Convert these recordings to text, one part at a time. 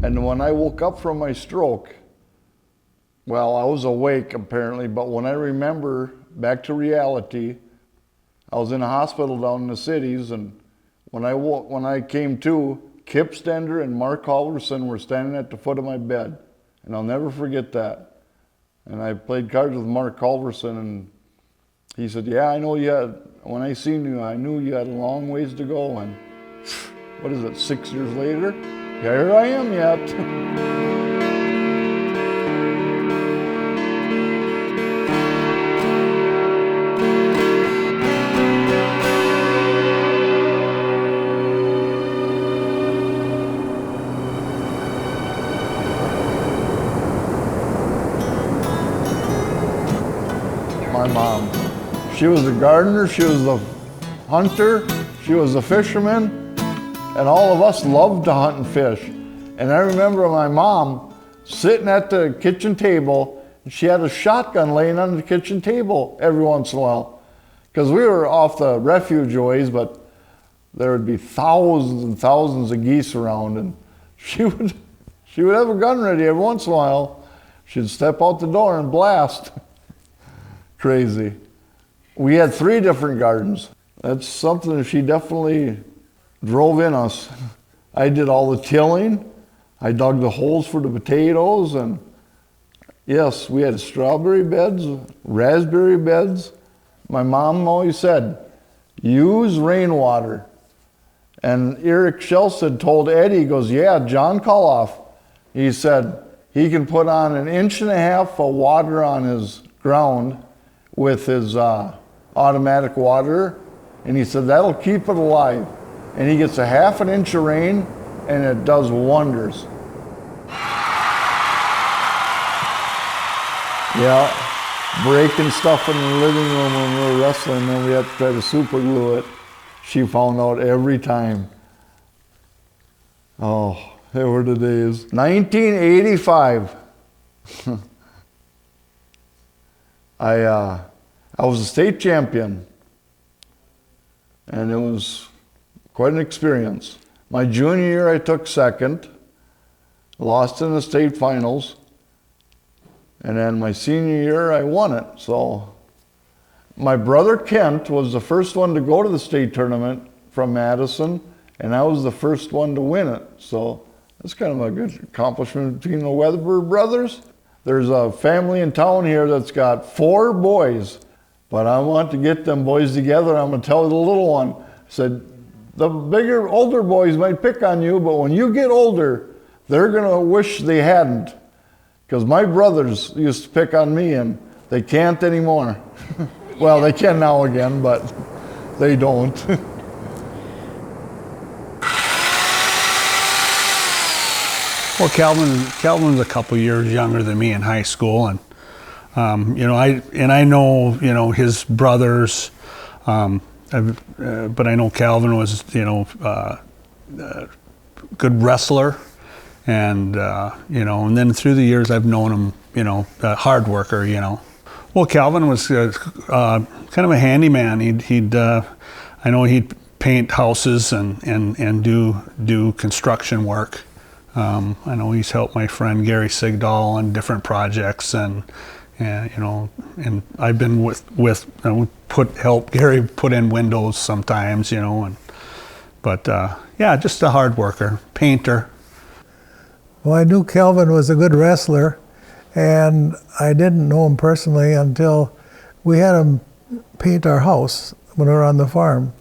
And when I woke up from my stroke, well, I was awake apparently, but when I remember back to reality, I was in a hospital down in the cities, and when I came to, Kip Stender and Mark Halverson were standing at the foot of my bed, and I'll never forget that. And I played cards with Mark Halverson, and he said, yeah, I know you had, when I seen you, I knew you had a long ways to go, and what is it, 6 years later? Here I am yet. My mom. She was a gardener, she was a hunter, she was a fisherman, and all of us loved to hunt and fish. And I remember my mom sitting at the kitchen table, and she had a shotgun laying on the kitchen table every once in a while. Because we were off the refuge ways, but there would be thousands and thousands of geese around, and she would have a gun ready every once in a while. She'd step out the door and blast. Crazy. We had 3 different gardens. That's something that she definitely drove in us. I did all the tilling. I dug the holes for the potatoes, and yes, we had strawberry beds, raspberry beds. My mom always said, use rainwater. And Eric Shelson told Eddie, he goes, yeah, John Koloff, he said he can put on 1.5 inches of water on his ground with his automatic water, and he said that'll keep it alive. And he gets 1/2 inch of rain, and it does wonders. Yeah, breaking stuff in the living room when we were wrestling, and then we had to try to super glue it. She found out every time. Oh, there were the days. 1985. I was a state champion, and it was quite an experience. My junior year, I took second, lost in the state finals, and then my senior year, I won it. So my brother Kent was the first one to go to the state tournament from Madison, and I was the first one to win it. So that's kind of a good accomplishment between the Weatherford brothers. There's a family in town here that's got 4 boys, but I want to get them boys together. I'm going to tell the little one, I said, the bigger, older boys might pick on you, but when you get older, they're going to wish they hadn't. Because my brothers used to pick on me, and they can't anymore. Well, they can now again, but they don't. Well, Kelvin's a couple years younger than me in high school, and I know his brothers, but I know Kelvin was a good wrestler, and and then through the years I've known him, a hard worker, Well, Kelvin was kind of a handyman. I know he'd paint houses and do construction work. I know he's helped my friend Gary Sigdahl on different projects, and I've been help Gary put in windows sometimes, but just a hard worker, painter. Well, I knew Kelvin was a good wrestler, and I didn't know him personally until we had him paint our house when we were on the farm,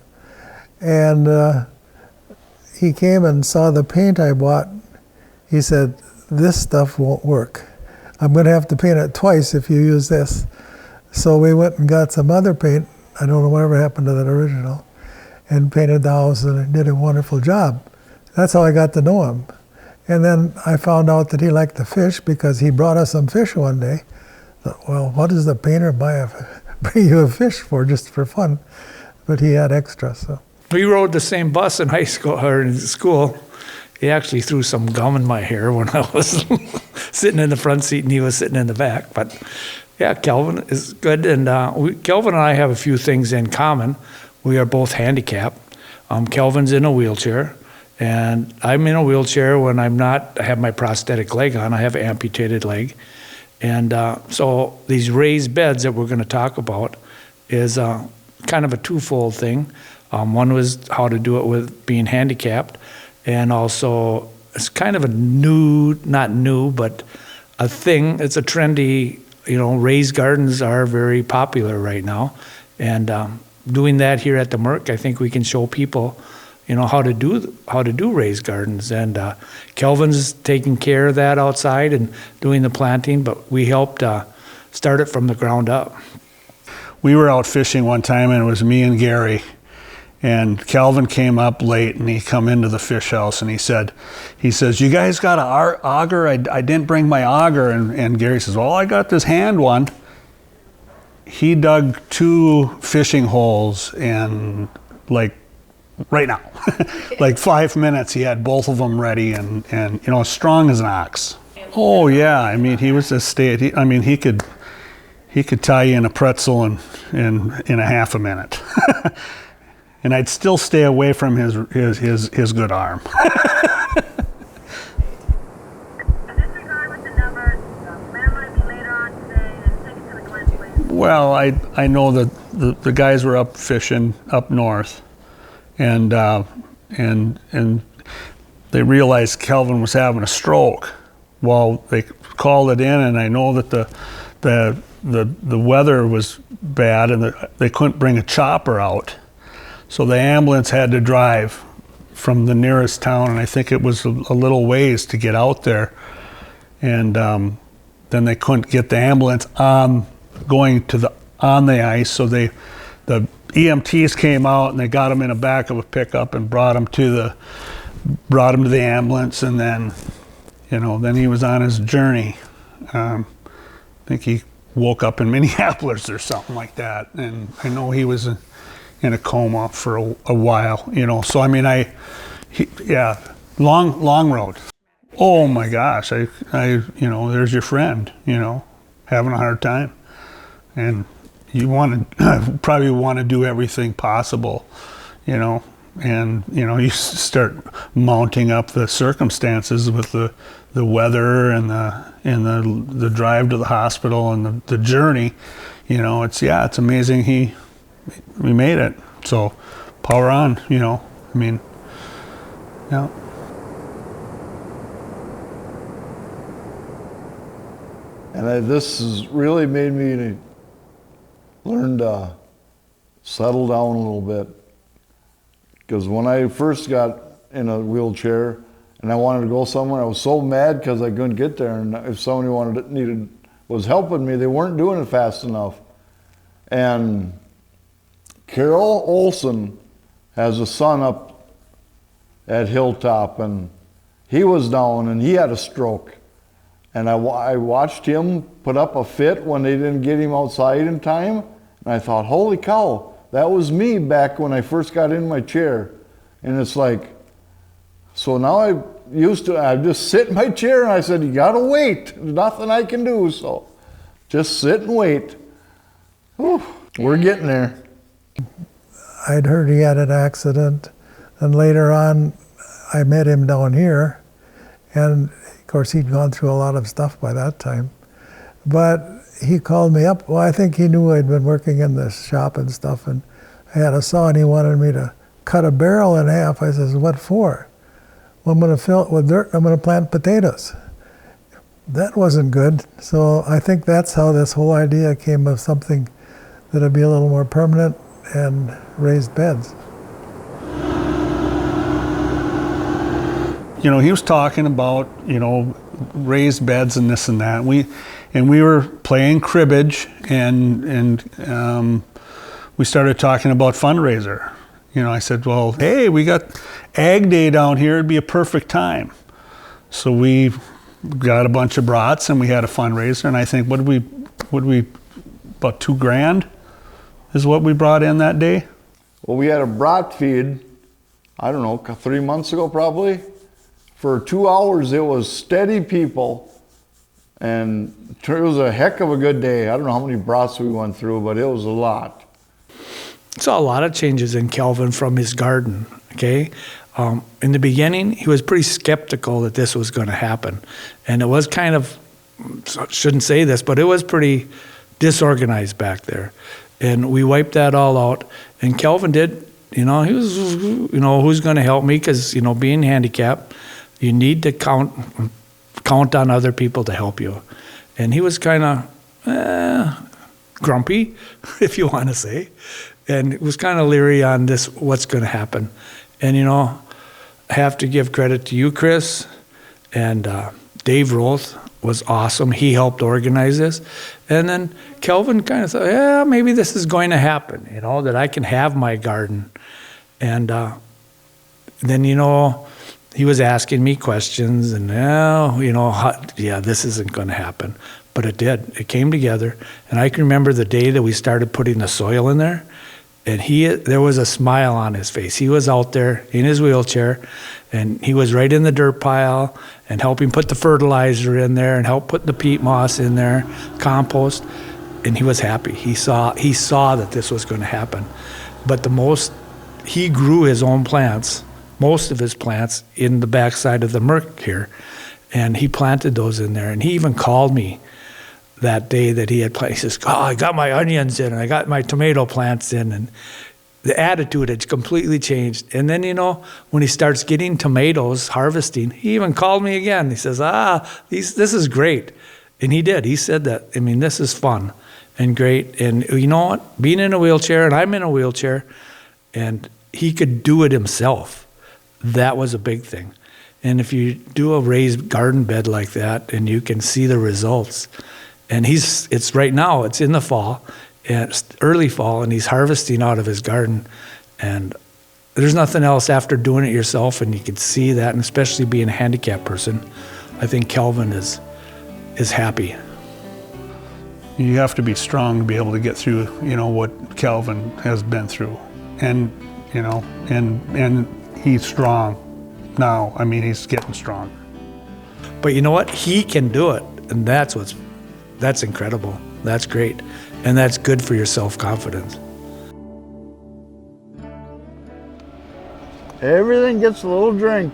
and he came and saw the paint I bought. He said, this stuff won't work. I'm going to have to paint it twice if you use this. So we went and got some other paint. I don't know whatever happened to that original, and painted the house, and it did a wonderful job. That's how I got to know him. And then I found out that he liked to fish because he brought us some fish one day. Thought, well, what does the painter bring you a fish for, just for fun? But he had extra, so. We rode the same bus in high school, or in school. He actually threw some gum in my hair when I was sitting in the front seat and he was sitting in the back. But yeah, Kelvin is good. And Kelvin and I have a few things in common. We are both handicapped. Kelvin's in a wheelchair, And I'm in a wheelchair when I have my prosthetic leg on. I have an amputated leg. And so these raised beds that we're going to talk about is kind of a twofold thing. One was how to do it with being handicapped, and also it's kind of a not new, but a thing. It's a trendy, raised gardens are very popular right now. And doing that here at the Merc, I think we can show people, how to do raised gardens. And Kelvin's taking care of that outside and doing the planting, but we helped start it from the ground up. We were out fishing one time, and it was me and Gary. And Kelvin came up late, and he come into the fish house, and he says, "You guys got an auger? I didn't bring my auger." And Gary says, "Well, I got this hand one." He dug 2 fishing holes in right now, 5 minutes. He had both of them ready, and as strong as an ox. Oh yeah, I mean, he was he could tie you in a pretzel in a half a minute. And I'd still stay away from his good arm. Well, I know that the guys were up fishing up north, and they realized Kelvin was having a stroke. Well, they called it in, and I know that the weather was bad, and they couldn't bring a chopper out. So the ambulance had to drive from the nearest town, and I think it was a little ways to get out there. And then they couldn't get the ambulance on the ice, so the EMTs came out, and they got him in the back of a pickup and brought him to the ambulance, and then then he was on his journey. I think he woke up in Minneapolis or something like that, and I know he was in a coma for a while, So I mean, long road. Oh my gosh, I there's your friend, having a hard time, and you probably want to do everything possible, and you start mounting up the circumstances with the weather and the drive to the hospital and the journey. It's amazing we made it. So power on, yeah. And this has really made me learn to settle down a little bit. Because when I first got in a wheelchair and I wanted to go somewhere, I was so mad because I couldn't get there. And if somebody was helping me, they weren't doing it fast enough. And Carol Olson has a son up at Hilltop, and he was down and he had a stroke. And I watched him put up a fit when they didn't get him outside in time. And I thought, holy cow, that was me back when I first got in my chair. And it's like, so now I just sit in my chair, and I said, you gotta wait. There's nothing I can do, so just sit and wait. Whew, we're getting there. I'd heard he had an accident, and later on I met him down here, and of course he'd gone through a lot of stuff by that time. But he called me up. Well, I think he knew I'd been working in the shop and stuff, and I had a saw, and he wanted me to cut a barrel in half. I says, what for? Well, I'm going to fill it with dirt, I'm going to plant potatoes. That wasn't good. So I think that's how this whole idea came of something that'd be a little more permanent and raised beds. He was talking about, raised beds and this and that. We were playing cribbage, and we started talking about fundraiser. I said, well, hey, we got Ag Day down here. It'd be a perfect time. So we got a bunch of brats, and we had a fundraiser. And I think, what did we about $2,000 is what we brought in that day. Well, we had a brat feed, I don't know, 3 months ago probably. For 2 hours, it was steady people, and it was a heck of a good day. I don't know how many brats we went through, but it was a lot. Saw a lot of changes in Kelvin from his garden, okay? In the beginning, he was pretty skeptical that this was going to happen. And it was kind of, shouldn't say this, but it was pretty disorganized back there. And we wiped that all out. And Kelvin did, he was, who's going to help me? Because, being handicapped, you need to count on other people to help you. And he was kind of grumpy, if you want to say, and was kind of leery on this, what's going to happen. And, I have to give credit to you, Kris, and Dave Roth was awesome. He helped organize this. And then Kelvin kind of thought, yeah, maybe this is going to happen, that I can have my garden. And then, he was asking me questions, and this isn't going to happen. But it did. It came together. And I can remember the day that we started putting the soil in there, and there was a smile on his face. He was out there in his wheelchair, and he was right in the dirt pile and helping put the fertilizer in there and help put the peat moss in there, compost, and he was happy. He saw that this was going to happen. But he grew his own plants, most of his plants, in the backside of the Merc here, and he planted those in there. And he even called me that day that he had planted. He says, I got my onions in, and I got my tomato plants in, and the attitude had completely changed. And then, when he starts getting tomatoes, harvesting, he even called me again. He says, this is great. And he did. He said that, this is fun and great. And you know what? Being in a wheelchair, and I'm in a wheelchair, and he could do it himself. That was a big thing. And if you do a raised garden bed like that, and you can see the results, and it's right now, it's in the fall, and it's early fall, and he's harvesting out of his garden. And there's nothing else after doing it yourself, and you can see that, and especially being a handicapped person, I think Kelvin is happy. You have to be strong to be able to get through, what Kelvin has been through. And, and he's strong now. He's getting strong. But you know what? He can do it, and that's incredible. That's great. And that's good for your self-confidence. Everything gets a little drink.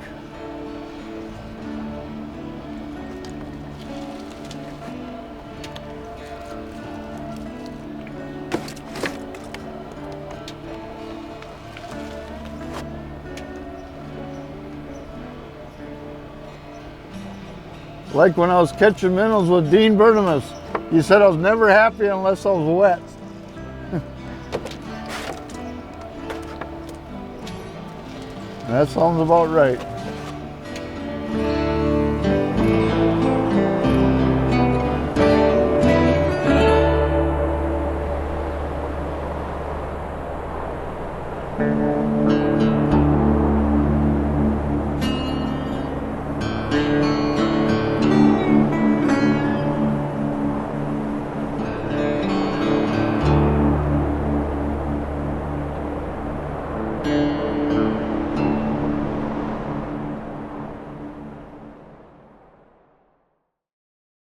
Like when I was catching minnows with Dean Bertimus. He said I was never happy unless I was wet. That sounds about right.